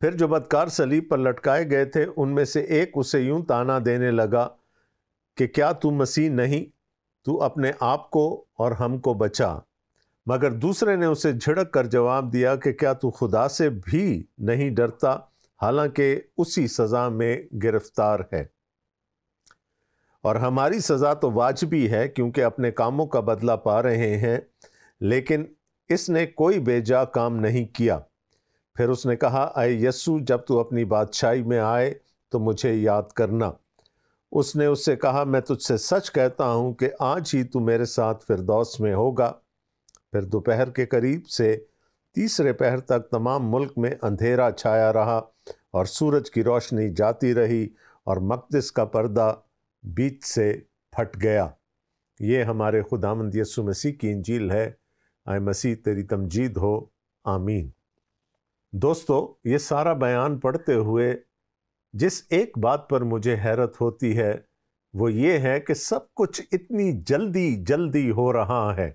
پھر جو بدکار صلیب پر لٹکائے گئے تھے ان میں سے ایک اسے یوں طعنہ دینے لگا کہ کیا تو مسیح نہیں؟ تو اپنے آپ کو اور ہم کو بچا۔ مگر دوسرے نے اسے جھڑک کر جواب دیا کہ کیا تو خدا سے بھی نہیں ڈرتا، حالانکہ اسی سزا میں گرفتار ہے؟ اور ہماری سزا تو واجبی ہے کیونکہ اپنے کاموں کا بدلہ پا رہے ہیں، لیکن اس نے کوئی بے جا کام نہیں کیا۔ پھر اس نے کہا، اے یسوع، جب تو اپنی بادشاہی میں آئے تو مجھے یاد کرنا۔ اس نے اس سے کہا، میں تجھ سے سچ کہتا ہوں کہ آج ہی تو میرے ساتھ فردوس میں ہوگا۔ پھر دوپہر کے قریب سے تیسرے پہر تک تمام ملک میں اندھیرا چھایا رہا اور سورج کی روشنی جاتی رہی اور مقدس کا پردہ بیچ سے پھٹ گیا۔ یہ ہمارے خداوند یسوع مسیح کی انجیل ہے۔ اے مسیح تیری تمجید ہو، آمین۔ دوستو، یہ سارا بیان پڑھتے ہوئے جس ایک بات پر مجھے حیرت ہوتی ہے وہ یہ ہے کہ سب کچھ اتنی جلدی ہو رہا ہے۔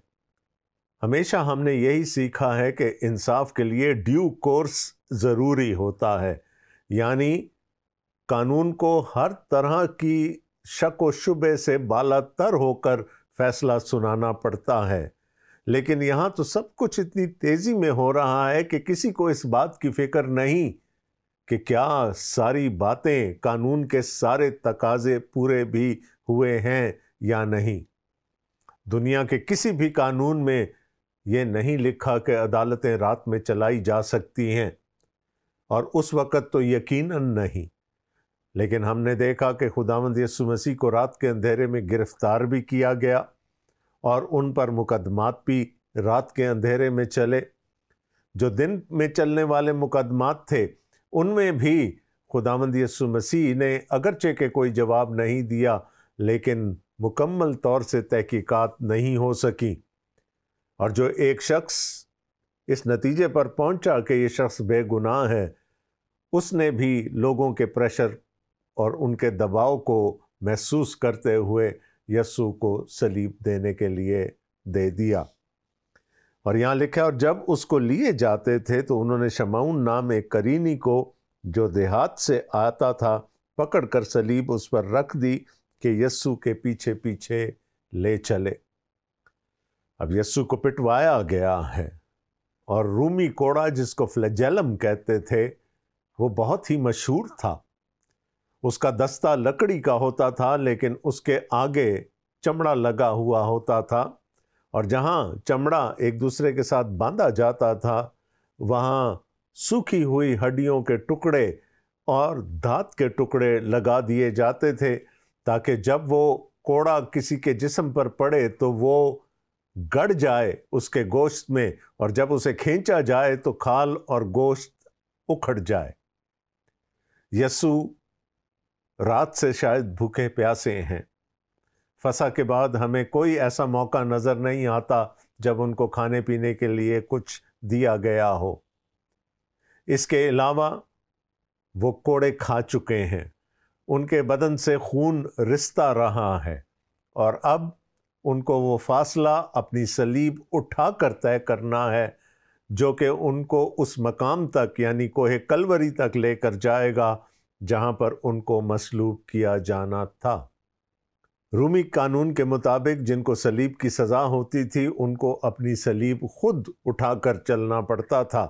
ہمیشہ ہم نے یہی سیکھا ہے کہ انصاف کے لیے ڈیو کورس ضروری ہوتا ہے، یعنی قانون کو ہر طرح کی شک و شبے سے بالا تر ہو کر فیصلہ سنانا پڑتا ہے۔ لیکن یہاں تو سب کچھ اتنی تیزی میں ہو رہا ہے کہ کسی کو اس بات کی فکر نہیں کہ کیا ساری باتیں، قانون کے سارے تقاضے پورے بھی ہوئے ہیں یا نہیں۔ دنیا کے کسی بھی قانون میں یہ نہیں لکھا کہ عدالتیں رات میں چلائی جا سکتی ہیں، اور اس وقت تو یقیناً نہیں۔ لیکن ہم نے دیکھا کہ خداوند یسوع مسیح کو رات کے اندھیرے میں گرفتار بھی کیا گیا اور ان پر مقدمات بھی رات کے اندھیرے میں چلے۔ جو دن میں چلنے والے مقدمات تھے ان میں بھی خداوند یسوع مسیح نے اگرچہ کہ کوئی جواب نہیں دیا، لیکن مکمل طور سے تحقیقات نہیں ہو سکی، اور جو ایک شخص اس نتیجے پر پہنچا کہ یہ شخص بے گناہ ہے، اس نے بھی لوگوں کے پریشر اور ان کے دباؤ کو محسوس کرتے ہوئے یسوع کو صلیب دینے کے لیے دے دیا۔ اور یہاں لکھا، اور جب اس کو لیے جاتے تھے تو انہوں نے شمعون نام ایک کرینی کو جو دیہات سے آتا تھا پکڑ کر صلیب اس پر رکھ دی کہ یسوع کے پیچھے پیچھے لے چلے۔ اب یسوع کو پٹوایا گیا ہے، اور رومی کوڑا جس کو فلیجلم کہتے تھے وہ بہت ہی مشہور تھا۔ اس کا دستہ لکڑی کا ہوتا تھا، لیکن اس کے آگے چمڑا لگا ہوا ہوتا تھا، اور جہاں چمڑا ایک دوسرے کے ساتھ باندھا جاتا تھا وہاں سوکھی ہوئی ہڈیوں کے ٹکڑے اور دھات کے ٹکڑے لگا دیے جاتے تھے تاکہ جب وہ کوڑا کسی کے جسم پر پڑے تو وہ گڑ جائے اس کے گوشت میں، اور جب اسے کھینچا جائے تو کھال اور گوشت اکھڑ جائے۔ یسوع رات سے شاید بھوکے پیاسے ہیں۔ فسح کے بعد ہمیں کوئی ایسا موقع نظر نہیں آتا جب ان کو کھانے پینے کے لیے کچھ دیا گیا ہو۔ اس کے علاوہ وہ کوڑے کھا چکے ہیں، ان کے بدن سے خون رستا رہا ہے، اور اب ان کو وہ فاصلہ اپنی صلیب اٹھا کر طے کرنا ہے جو کہ ان کو اس مقام تک یعنی کوہ کلوری تک لے کر جائے گا جہاں پر ان کو مصلوب کیا جانا تھا۔ رومی قانون کے مطابق جن کو صلیب کی سزا ہوتی تھی ان کو اپنی صلیب خود اٹھا کر چلنا پڑتا تھا،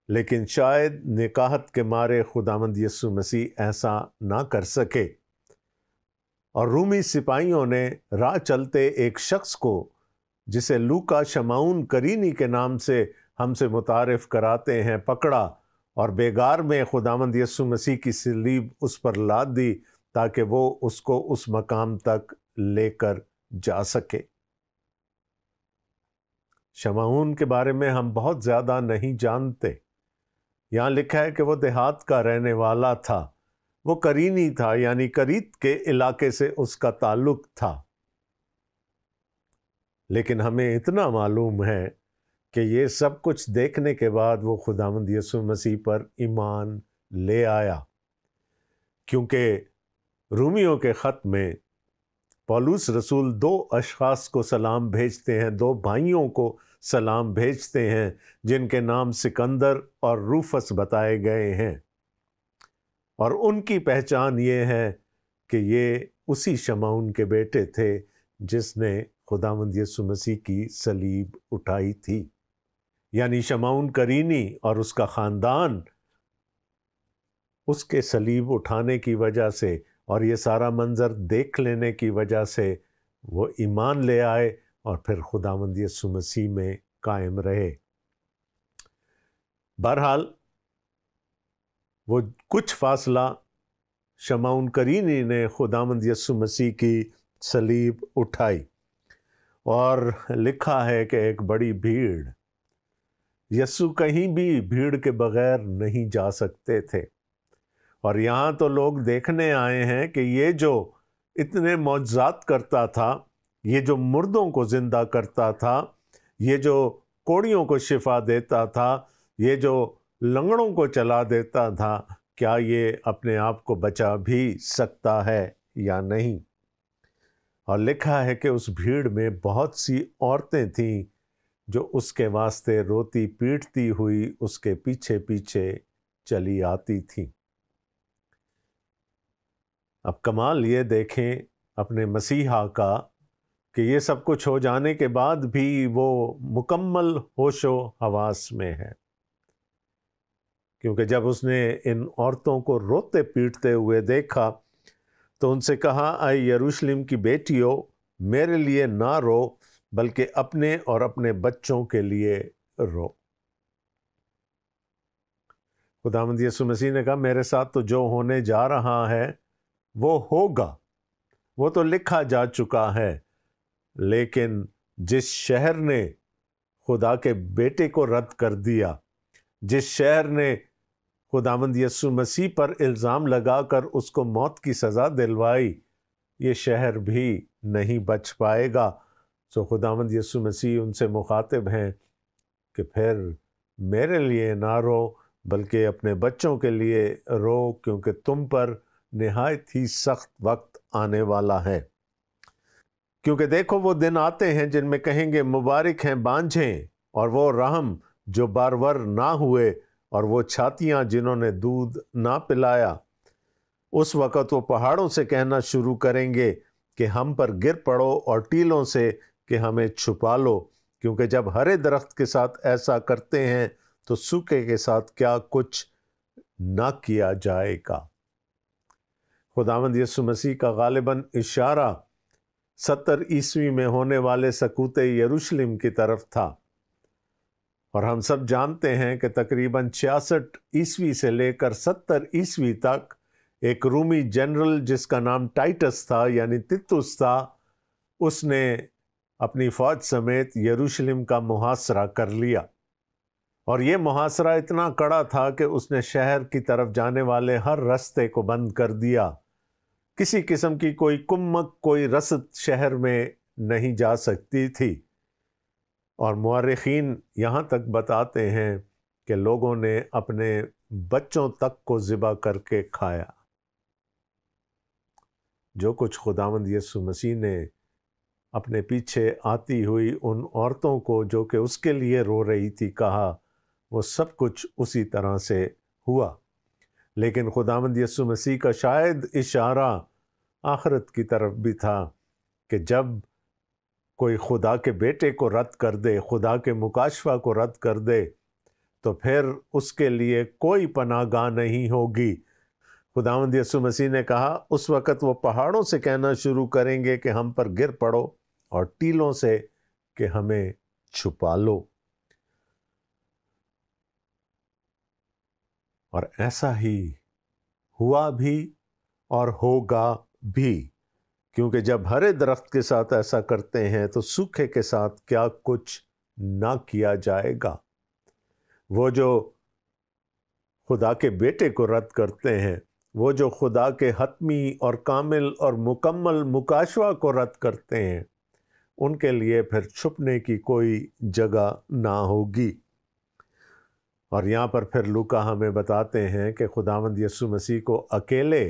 لیکن شاید نکاحت کے مارے خداوند یسوع مسیح ایسا نہ کر سکے، اور رومی سپاہیوں نے راہ چلتے ایک شخص کو جسے لوکا شمعون کرینی کے نام سے ہم سے متعارف کراتے ہیں پکڑا، اور بیگار میں خداوند یسوع مسیح کی صلیب اس پر لاد دی تاکہ وہ اس کو اس مقام تک لے کر جا سکے۔ شمعون کے بارے میں ہم بہت زیادہ نہیں جانتے۔ یہاں لکھا ہے کہ وہ دیہات کا رہنے والا تھا، وہ کرینی تھا، یعنی کریت کے علاقے سے اس کا تعلق تھا۔ لیکن ہمیں اتنا معلوم ہے کہ یہ سب کچھ دیکھنے کے بعد وہ خداوند یسوع مسیح پر ایمان لے آیا، کیونکہ رومیوں کے خط میں پولس رسول دو اشخاص کو سلام بھیجتے ہیں، دو بھائیوں کو سلام بھیجتے ہیں، جن کے نام سکندر اور روفس بتائے گئے ہیں، اور ان کی پہچان یہ ہے کہ یہ اسی شمعون کے بیٹے تھے جس نے خداوند یسوع مسیح کی صلیب اٹھائی تھی۔ یعنی شمعون قرینی اور اس کا خاندان اس کے صلیب اٹھانے کی وجہ سے اور یہ سارا منظر دیکھ لینے کی وجہ سے وہ ایمان لے آئے اور پھر خداوند یسوع مسیح میں قائم رہے۔ بہرحال وہ کچھ فاصلہ شمعون قرینی نے خداوند یسوع مسیح کی صلیب اٹھائی، اور لکھا ہے کہ ایک بڑی بھیڑ، یسوع کہیں بھی بھیڑ کے بغیر نہیں جا سکتے تھے، اور یہاں تو لوگ دیکھنے آئے ہیں کہ یہ جو اتنے معجزات کرتا تھا، یہ جو مردوں کو زندہ کرتا تھا، یہ جو کوڑیوں کو شفا دیتا تھا، یہ جو لنگڑوں کو چلا دیتا تھا، کیا یہ اپنے آپ کو بچا بھی سکتا ہے یا نہیں؟ اور لکھا ہے کہ اس بھیڑ میں بہت سی عورتیں تھیں جو اس کے واسطے روتی پیٹتی ہوئی اس کے پیچھے پیچھے چلی آتی تھیں۔ اب کمال یہ دیکھیں اپنے مسیحا کا کہ یہ سب کچھ ہو جانے کے بعد بھی وہ مکمل ہوش و حواس میں ہے، کیونکہ جب اس نے ان عورتوں کو روتے پیٹتے ہوئے دیکھا تو ان سے کہا، اے یروشلم کی بیٹیوں، میرے لیے نہ رو بلکہ اپنے اور اپنے بچوں کے لیے رو۔ خداوند یسوع مسیح نے کہا، میرے ساتھ تو جو ہونے جا رہا ہے وہ ہوگا، وہ تو لکھا جا چکا ہے، لیکن جس شہر نے خدا کے بیٹے کو رد کر دیا، جس شہر نے خداوند یسوع مسیح پر الزام لگا کر اس کو موت کی سزا دلوائی، یہ شہر بھی نہیں بچ پائے گا۔ سو خداوند یسوع مسیح ان سے مخاطب ہیں کہ پھر میرے لیے نہ رو بلکہ اپنے بچوں کے لیے رو، کیونکہ تم پر نہایت ہی سخت وقت آنے والا ہے۔ کیونکہ دیکھو وہ دن آتے ہیں جن میں کہیں گے، مبارک ہیں بانجھیں اور وہ رحم جو بارور نہ ہوئے اور وہ چھاتیاں جنہوں نے دودھ نہ پلایا۔ اس وقت وہ پہاڑوں سے کہنا شروع کریں گے کہ ہم پر گر پڑو، اور ٹیلوں سے کہ ہمیں چھپا لو، کیونکہ جب ہرے درخت کے ساتھ ایسا کرتے ہیں تو سوکھے کے ساتھ کیا کچھ نہ کیا جائے گا۔ خداوند یسوع مسیح کا غالباً اشارہ 70 عیسوی میں ہونے والے سقوط یروشلم کی طرف تھا، اور ہم سب جانتے ہیں کہ تقریباً 66 عیسوی سے لے کر 70 عیسوی تک ایک رومی جنرل جس کا نام ٹائٹس تھا، یعنی تیتوس تھا، اس نے اپنی فوج سمیت یروشلم کا محاصرہ کر لیا، اور یہ محاصرہ اتنا کڑا تھا کہ اس نے شہر کی طرف جانے والے ہر رستے کو بند کر دیا۔ کسی قسم کی کوئی کمک، کوئی رسد شہر میں نہیں جا سکتی تھی، اور مورخین یہاں تک بتاتے ہیں کہ لوگوں نے اپنے بچوں تک کو ذبح کر کے کھایا۔ جو کچھ خداوند یسوع مسیح نے اپنے پیچھے آتی ہوئی ان عورتوں کو جو کہ اس کے لیے رو رہی تھی کہا، وہ سب کچھ اسی طرح سے ہوا۔ لیکن خداوند یسوع مسیح کا شاید اشارہ آخرت کی طرف بھی تھا کہ جب کوئی خدا کے بیٹے کو رد کر دے، خدا کے مکاشفہ کو رد کر دے، تو پھر اس کے لیے کوئی پناہ گاہ نہیں ہوگی۔ خداوند یسوع مسیح نے کہا، اس وقت وہ پہاڑوں سے کہنا شروع کریں گے کہ ہم پر گر پڑو، اور ٹیلوں سے کہ ہمیں چھپا لو۔ اور ایسا ہی ہوا بھی اور ہوگا بھی، کیونکہ جب ہرے درخت کے ساتھ ایسا کرتے ہیں تو سوکھے کے ساتھ کیا کچھ نہ کیا جائے گا۔ وہ جو خدا کے بیٹے کو رد کرتے ہیں، وہ جو خدا کے حتمی اور کامل اور مکمل مکاشفہ کو رد کرتے ہیں، ان کے لیے پھر چھپنے کی کوئی جگہ نہ ہوگی۔ اور یہاں پر پھر لوکا ہمیں بتاتے ہیں کہ خداوند یسوع مسیح کو اکیلے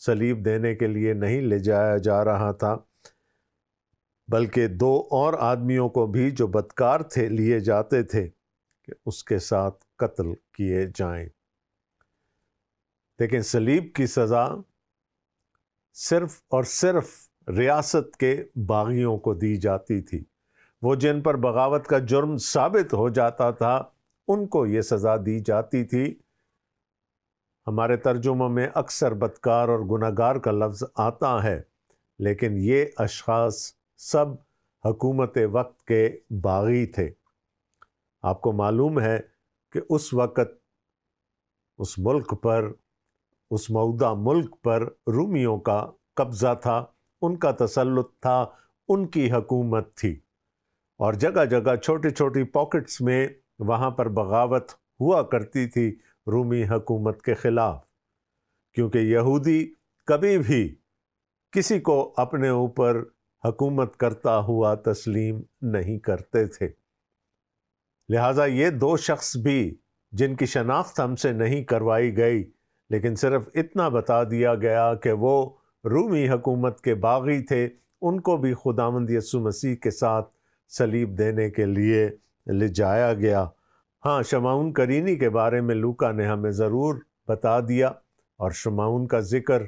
صلیب دینے کے لیے نہیں لے جایا جا رہا تھا، بلکہ 2 اور آدمیوں کو بھی جو بدکار تھے لیے جاتے تھے کہ اس کے ساتھ قتل کیے جائیں۔ لیکن صلیب کی سزا صرف اور صرف ریاست کے باغیوں کو دی جاتی تھی۔ وہ جن پر بغاوت کا جرم ثابت ہو جاتا تھا ان کو یہ سزا دی جاتی تھی۔ ہمارے ترجموں میں اکثر بدکار اور گناہگار کا لفظ آتا ہے، لیکن یہ اشخاص سب حکومت وقت کے باغی تھے۔ آپ کو معلوم ہے کہ اس وقت اس ملک پر، اس موعودہ ملک پر رومیوں کا قبضہ تھا، ان کا تسلط تھا، ان کی حکومت تھی، اور جگہ جگہ چھوٹی چھوٹی پاکٹس میں وہاں پر بغاوت ہوا کرتی تھی رومی حکومت کے خلاف، کیونکہ یہودی کبھی بھی کسی کو اپنے اوپر حکومت کرتا ہوا تسلیم نہیں کرتے تھے۔ لہٰذا یہ 2 شخص بھی جن کی شناخت ہم سے نہیں کروائی گئی، لیکن صرف اتنا بتا دیا گیا کہ وہ رومی حکومت کے باغی تھے، ان کو بھی خداوند یسوع مسیح کے ساتھ صلیب دینے کے لیے لے جایا گیا۔ ہاں، شمعون کرینی کے بارے میں لوکا نے ہمیں ضرور بتا دیا، اور شمعون کا ذکر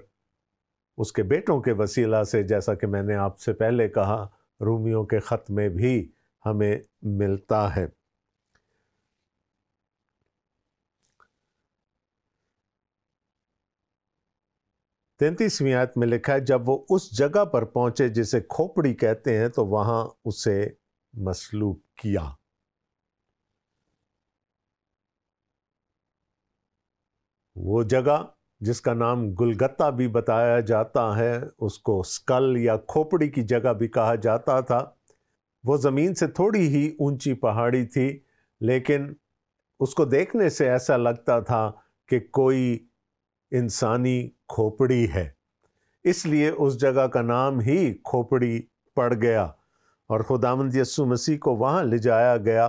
اس کے بیٹوں کے وسیلہ سے، جیسا کہ میں نے آپ سے پہلے کہا، رومیوں کے خط میں بھی ہمیں ملتا ہے۔ تینتیسویں آیت میں لکھا ہے، جب وہ اس جگہ پر پہنچے جسے کھوپڑی کہتے ہیں تو وہاں اسے مصلوب کیا۔ وہ جگہ جس کا نام گلگتہ بھی بتایا جاتا ہے، اس کو اسکل یا کھوپڑی کی جگہ بھی کہا جاتا تھا۔ وہ زمین سے تھوڑی ہی اونچی پہاڑی تھی، لیکن اس کو دیکھنے سے ایسا لگتا تھا کہ کوئی انسانی کھوپڑی ہے، اس لیے اس جگہ کا نام ہی کھوپڑی پڑ گیا، اور خداوند یسوع مسیح کو وہاں لے جایا گیا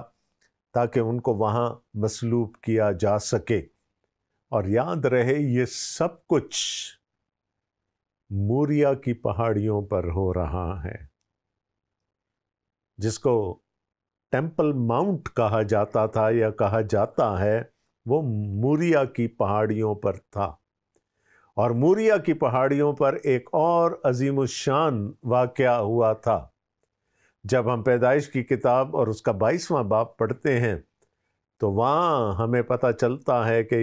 تاکہ ان کو وہاں مصلوب کیا جا سکے۔ اور یاد رہے، یہ سب کچھ موریا کی پہاڑیوں پر ہو رہا ہے، جس کو ٹیمپل ماؤنٹ کہا جاتا تھا یا کہا جاتا ہے، وہ موریا کی پہاڑیوں پر تھا۔ اور موریا کی پہاڑیوں پر ایک اور عظیم الشان واقعہ ہوا تھا۔ جب ہم پیدائش کی کتاب اور اس کا 22واں باب پڑھتے ہیں تو وہاں ہمیں پتہ چلتا ہے کہ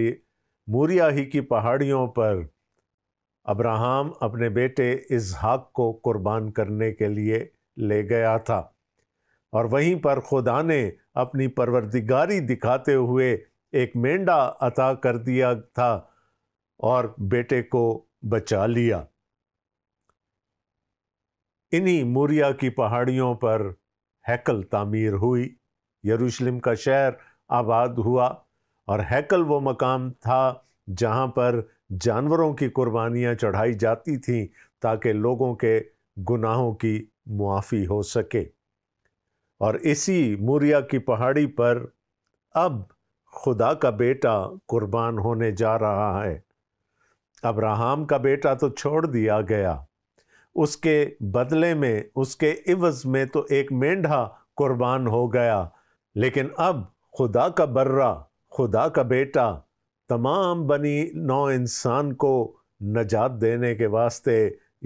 موریا ہی کی پہاڑیوں پر ابراہیم اپنے بیٹے اسحاق کو قربان کرنے کے لیے لے گیا تھا، اور وہیں پر خدا نے اپنی پروردگاری دکھاتے ہوئے ایک مینڈا عطا کر دیا تھا اور بیٹے کو بچا لیا۔ انہی موریا کی پہاڑیوں پر ہیکل تعمیر ہوئی، یروشلم کا شہر آباد ہوا، اور ہیکل وہ مقام تھا جہاں پر جانوروں کی قربانیاں چڑھائی جاتی تھیں تاکہ لوگوں کے گناہوں کی معافی ہو سکے۔ اور اسی موریا کی پہاڑی پر اب خدا کا بیٹا قربان ہونے جا رہا ہے۔ ابراہیم کا بیٹا تو چھوڑ دیا گیا، اس کے بدلے میں، اس کے عوض میں تو ایک مینڈھا قربان ہو گیا، لیکن اب خدا کا برہ، خدا کا بیٹا تمام بنی نوع انسان کو نجات دینے کے واسطے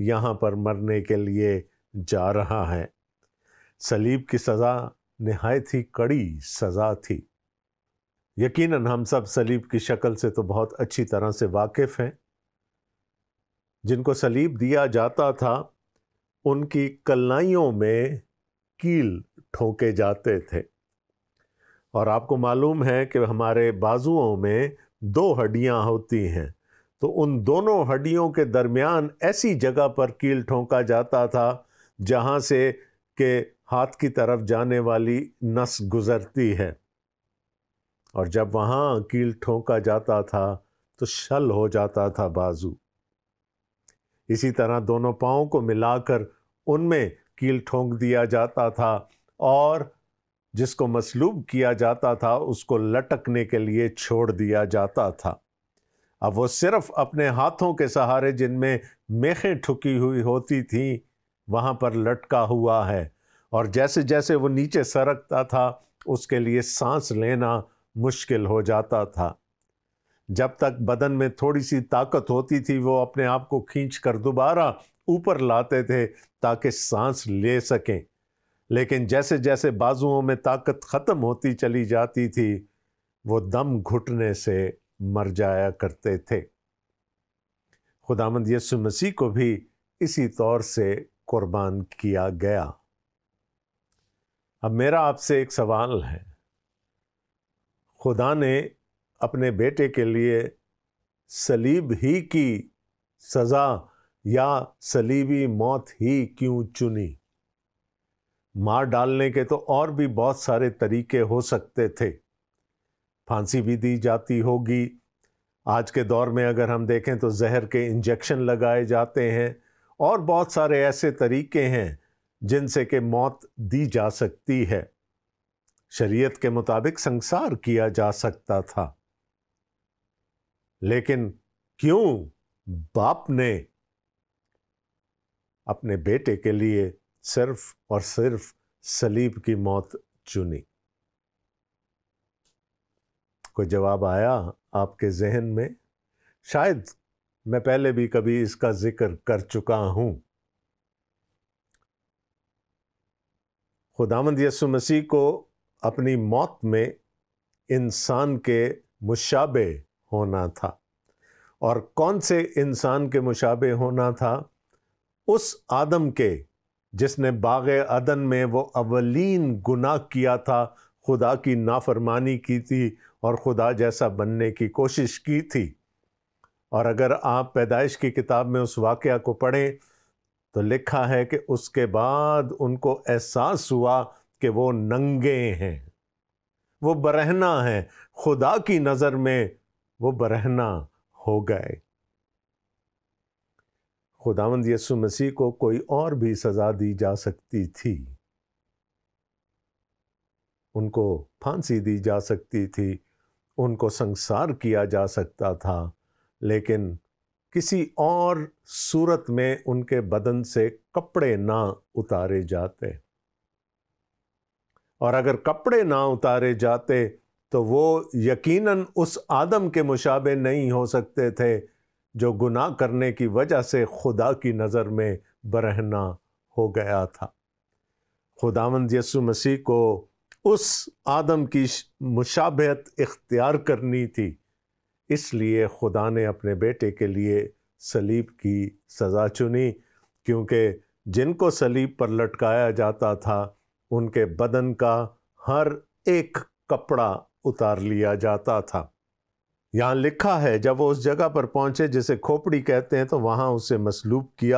یہاں پر مرنے کے لیے جا رہا ہے۔ صلیب کی سزا نہایت ہی کڑی سزا تھی۔ یقیناً ہم سب صلیب کی شکل سے تو بہت اچھی طرح سے واقف ہیں۔ جن کو صلیب دیا جاتا تھا ان کی کلائیوں میں کیل ٹھونکے جاتے تھے، اور آپ کو معلوم ہے کہ ہمارے بازوؤں میں 2 ہڈیاں ہوتی ہیں، تو ان دونوں ہڈیوں کے درمیان ایسی جگہ پر کیل ٹھونکا جاتا تھا جہاں سے کہ ہاتھ کی طرف جانے والی نس گزرتی ہے، اور جب وہاں کیل ٹھونکا جاتا تھا تو شل ہو جاتا تھا بازو۔ اسی طرح دونوں پاؤں کو ملا کر ان میں کیل ٹھونک دیا جاتا تھا، اور جس کو مصلوب کیا جاتا تھا اس کو لٹکنے کے لیے چھوڑ دیا جاتا تھا۔ اب وہ صرف اپنے ہاتھوں کے سہارے، جن میں میخیں ٹھکی ہوئی ہوتی تھیں، وہاں پر لٹکا ہوا ہے، اور جیسے جیسے وہ نیچے سرکتا تھا اس کے لیے سانس لینا مشکل ہو جاتا تھا۔ جب تک بدن میں تھوڑی سی طاقت ہوتی تھی وہ اپنے آپ کو کھینچ کر دوبارہ اوپر لاتے تھے تاکہ سانس لے سکیں، لیکن جیسے جیسے بازوؤں میں طاقت ختم ہوتی چلی جاتی تھی وہ دم گھٹنے سے مر جایا کرتے تھے۔ خداوند یسوع مسیح کو بھی اسی طور سے قربان کیا گیا۔ اب میرا آپ سے ایک سوال ہے، خدا نے اپنے بیٹے کے لیے صلیب ہی کی سزا یا صلیبی موت ہی کیوں چنی؟ مار ڈالنے کے تو اور بھی بہت سارے طریقے ہو سکتے تھے، پھانسی بھی دی جاتی ہوگی، آج کے دور میں اگر ہم دیکھیں تو زہر کے انجیکشن لگائے جاتے ہیں، اور بہت سارے ایسے طریقے ہیں جن سے کہ موت دی جا سکتی ہے، شریعت کے مطابق سنسار کیا جا سکتا تھا، لیکن کیوں باپ نے اپنے بیٹے کے لیے صرف اور صرف صلیب کی موت چنی؟ کوئی جواب آیا آپ کے ذہن میں؟ شاید میں پہلے بھی کبھی اس کا ذکر کر چکا ہوں۔ خداوند یسوع مسیح کو اپنی موت میں انسان کے مشابہ ہونا تھا، اور کون سے انسان کے مشابہ ہونا تھا؟ اس آدم کے جس نے باغ عدن میں وہ اولین گناہ کیا تھا، خدا کی نافرمانی کی تھی اور خدا جیسا بننے کی کوشش کی تھی۔ اور اگر آپ پیدائش کی کتاب میں اس واقعہ کو پڑھیں تو لکھا ہے کہ اس کے بعد ان کو احساس ہوا کہ وہ ننگے ہیں، وہ برہنہ ہیں، خدا کی نظر میں وہ برہنہ ہو گئے۔ خداوند یسوع مسیح کو کوئی اور بھی سزا دی جا سکتی تھی، ان کو پھانسی دی جا سکتی تھی، ان کو سنسار کیا جا سکتا تھا، لیکن کسی اور صورت میں ان کے بدن سے کپڑے نہ اتارے جاتے، اور اگر کپڑے نہ اتارے جاتے تو وہ یقیناً اس آدم کے مشابہ نہیں ہو سکتے تھے جو گناہ کرنے کی وجہ سے خدا کی نظر میں برہنہ ہو گیا تھا۔ خداوند یسوع مسیح کو اس آدم کی مشابہت اختیار کرنی تھی، اس لیے خدا نے اپنے بیٹے کے لیے صلیب کی سزا چنی، کیونکہ جن کو صلیب پر لٹکایا جاتا تھا ان کے بدن کا ہر ایک کپڑا اتار لیا جاتا تھا۔ یہاں لکھا ہے جب وہ اس جگہ پر پہنچے جسے کھوپڑی کہتے ہیں تو وہاں اسے مصلوب کیا،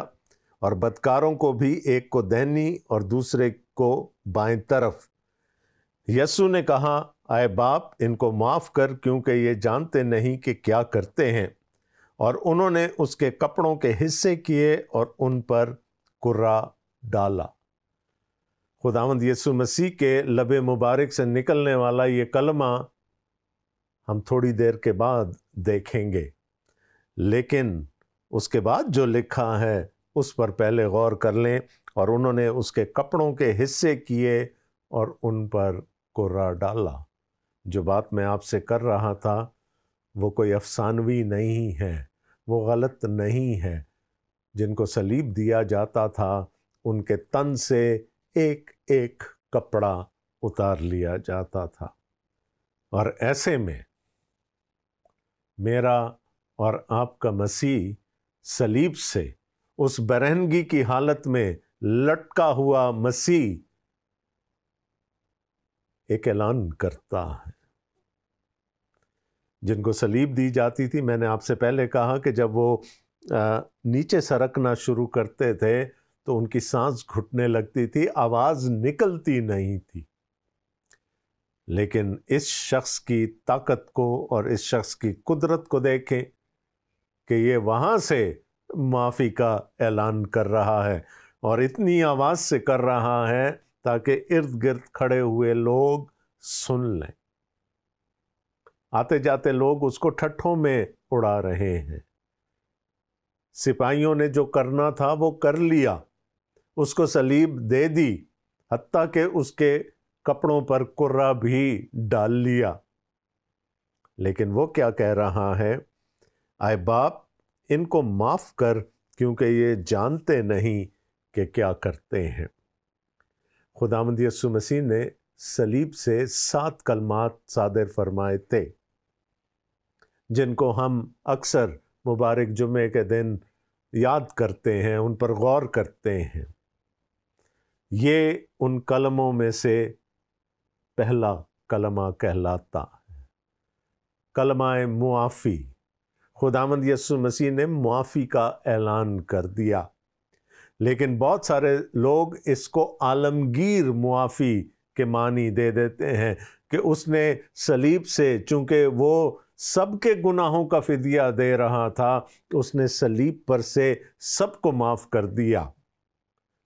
اور بدکاروں کو بھی، ایک کو دہنی اور دوسرے کو بائیں طرف۔ یسوع نے کہا، اے باپ ان کو معاف کر کیونکہ یہ جانتے نہیں کہ کیا کرتے ہیں، اور انہوں نے اس کے کپڑوں کے حصے کیے اور ان پر کرا ڈالا۔ خداوند یسوع مسیح کے لب مبارک سے نکلنے والا یہ کلمہ ہم تھوڑی دیر کے بعد دیکھیں گے، لیکن اس کے بعد جو لکھا ہے اس پر پہلے غور کر لیں۔ اور انہوں نے اس کے کپڑوں کے حصے کیے اور ان پر کرا ڈالا۔ جو بات میں آپ سے کر رہا تھا وہ کوئی افسانوی نہیں ہے، وہ غلط نہیں ہے۔ جن کو صلیب دیا جاتا تھا ان کے تن سے ایک ایک کپڑا اتار لیا جاتا تھا، اور ایسے میں میرا اور آپ کا مسیح صلیب سے اس برہنگی کی حالت میں لٹکا ہوا مسیح ایک اعلان کرتا ہے۔ جن کو صلیب دی جاتی تھی، میں نے آپ سے پہلے کہا کہ جب وہ نیچے سرکنا شروع کرتے تھے تو ان کی سانس گھٹنے لگتی تھی، آواز نکلتی نہیں تھی، لیکن اس شخص کی طاقت کو اور اس شخص کی قدرت کو دیکھیں کہ یہ وہاں سے معافی کا اعلان کر رہا ہے، اور اتنی آواز سے کر رہا ہے تاکہ ارد گرد کھڑے ہوئے لوگ سن لیں۔ آتے جاتے لوگ اس کو ٹھٹھوں میں اڑا رہے ہیں۔ سپاہیوں نے جو کرنا تھا وہ کر لیا، اس کو صلیب دے دی، حتیٰ کہ اس کے کپڑوں پر کرہ بھی ڈال لیا۔ لیکن وہ کیا کہہ رہا ہے؟ اے باپ، ان کو معاف کر، کیونکہ یہ جانتے نہیں کہ کیا کرتے ہیں۔ خداوند یسوع مسیح نے صلیب سے 7 کلمات صادر فرمائے تھے، جن کو ہم اکثر مبارک جمعے کے دن یاد کرتے ہیں، ان پر غور کرتے ہیں۔ یہ ان کلموں میں سے پہلا کلمہ کہلاتا ہے، کلمہ معافی۔ خداوند یسوع مسیح نے معافی کا اعلان کر دیا، لیکن بہت سارے لوگ اس کو عالمگیر معافی کے معنی دے دیتے ہیں کہ اس نے صلیب سے، چونکہ وہ سب کے گناہوں کا فدیہ دے رہا تھا، اس نے صلیب پر سے سب کو معاف کر دیا۔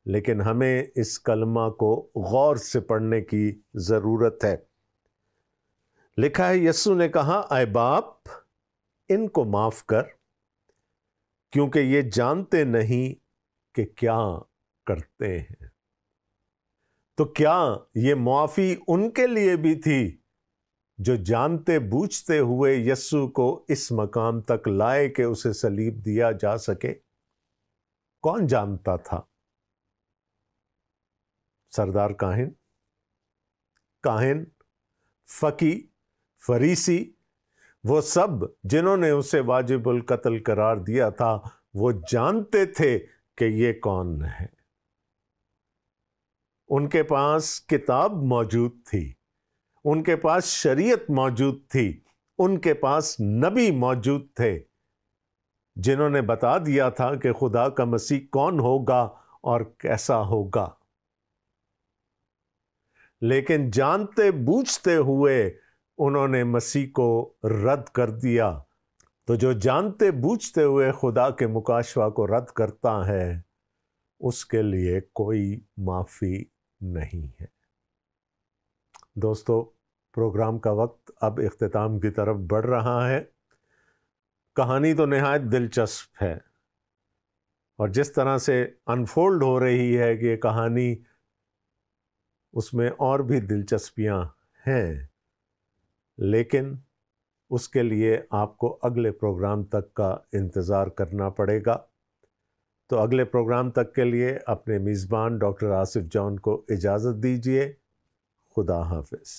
لیکن ہمیں اس کلمہ کو غور سے پڑھنے کی ضرورت ہے۔ لکھا ہے، یسوع نے کہا، اے باپ، ان کو معاف کر، کیونکہ یہ جانتے نہیں کہ کیا کرتے ہیں۔ تو کیا یہ معافی ان کے لیے بھی تھی جو جانتے بوجھتے ہوئے یسوع کو اس مقام تک لائے کہ اسے صلیب دیا جا سکے؟ کون جانتا تھا؟ سردار کاہن، فقی، فریسی، وہ سب جنہوں نے اسے واجب القتل قرار دیا تھا، وہ جانتے تھے کہ یہ کون ہے۔ ان کے پاس کتاب موجود تھی، ان کے پاس شریعت موجود تھی، ان کے پاس نبی موجود تھے جنہوں نے بتا دیا تھا کہ خدا کا مسیح کون ہوگا اور کیسا ہوگا۔ لیکن جانتے بوجھتے ہوئے انہوں نے مسیح کو رد کر دیا۔ تو جو جانتے بوجھتے ہوئے خدا کے مکاشفہ کو رد کرتا ہے، اس کے لیے کوئی معافی نہیں ہے۔ دوستو، پروگرام کا وقت اب اختتام کی طرف بڑھ رہا ہے۔ کہانی تو نہایت دلچسپ ہے، اور جس طرح سے انفولڈ ہو رہی ہے کہ یہ کہانی، اس میں اور بھی دلچسپیاں ہیں، لیکن اس کے لیے آپ کو اگلے پروگرام تک کا انتظار کرنا پڑے گا۔ تو اگلے پروگرام تک کے لیے اپنے میزبان ڈاکٹر آصف جان کو اجازت دیجیے۔ خدا حافظ۔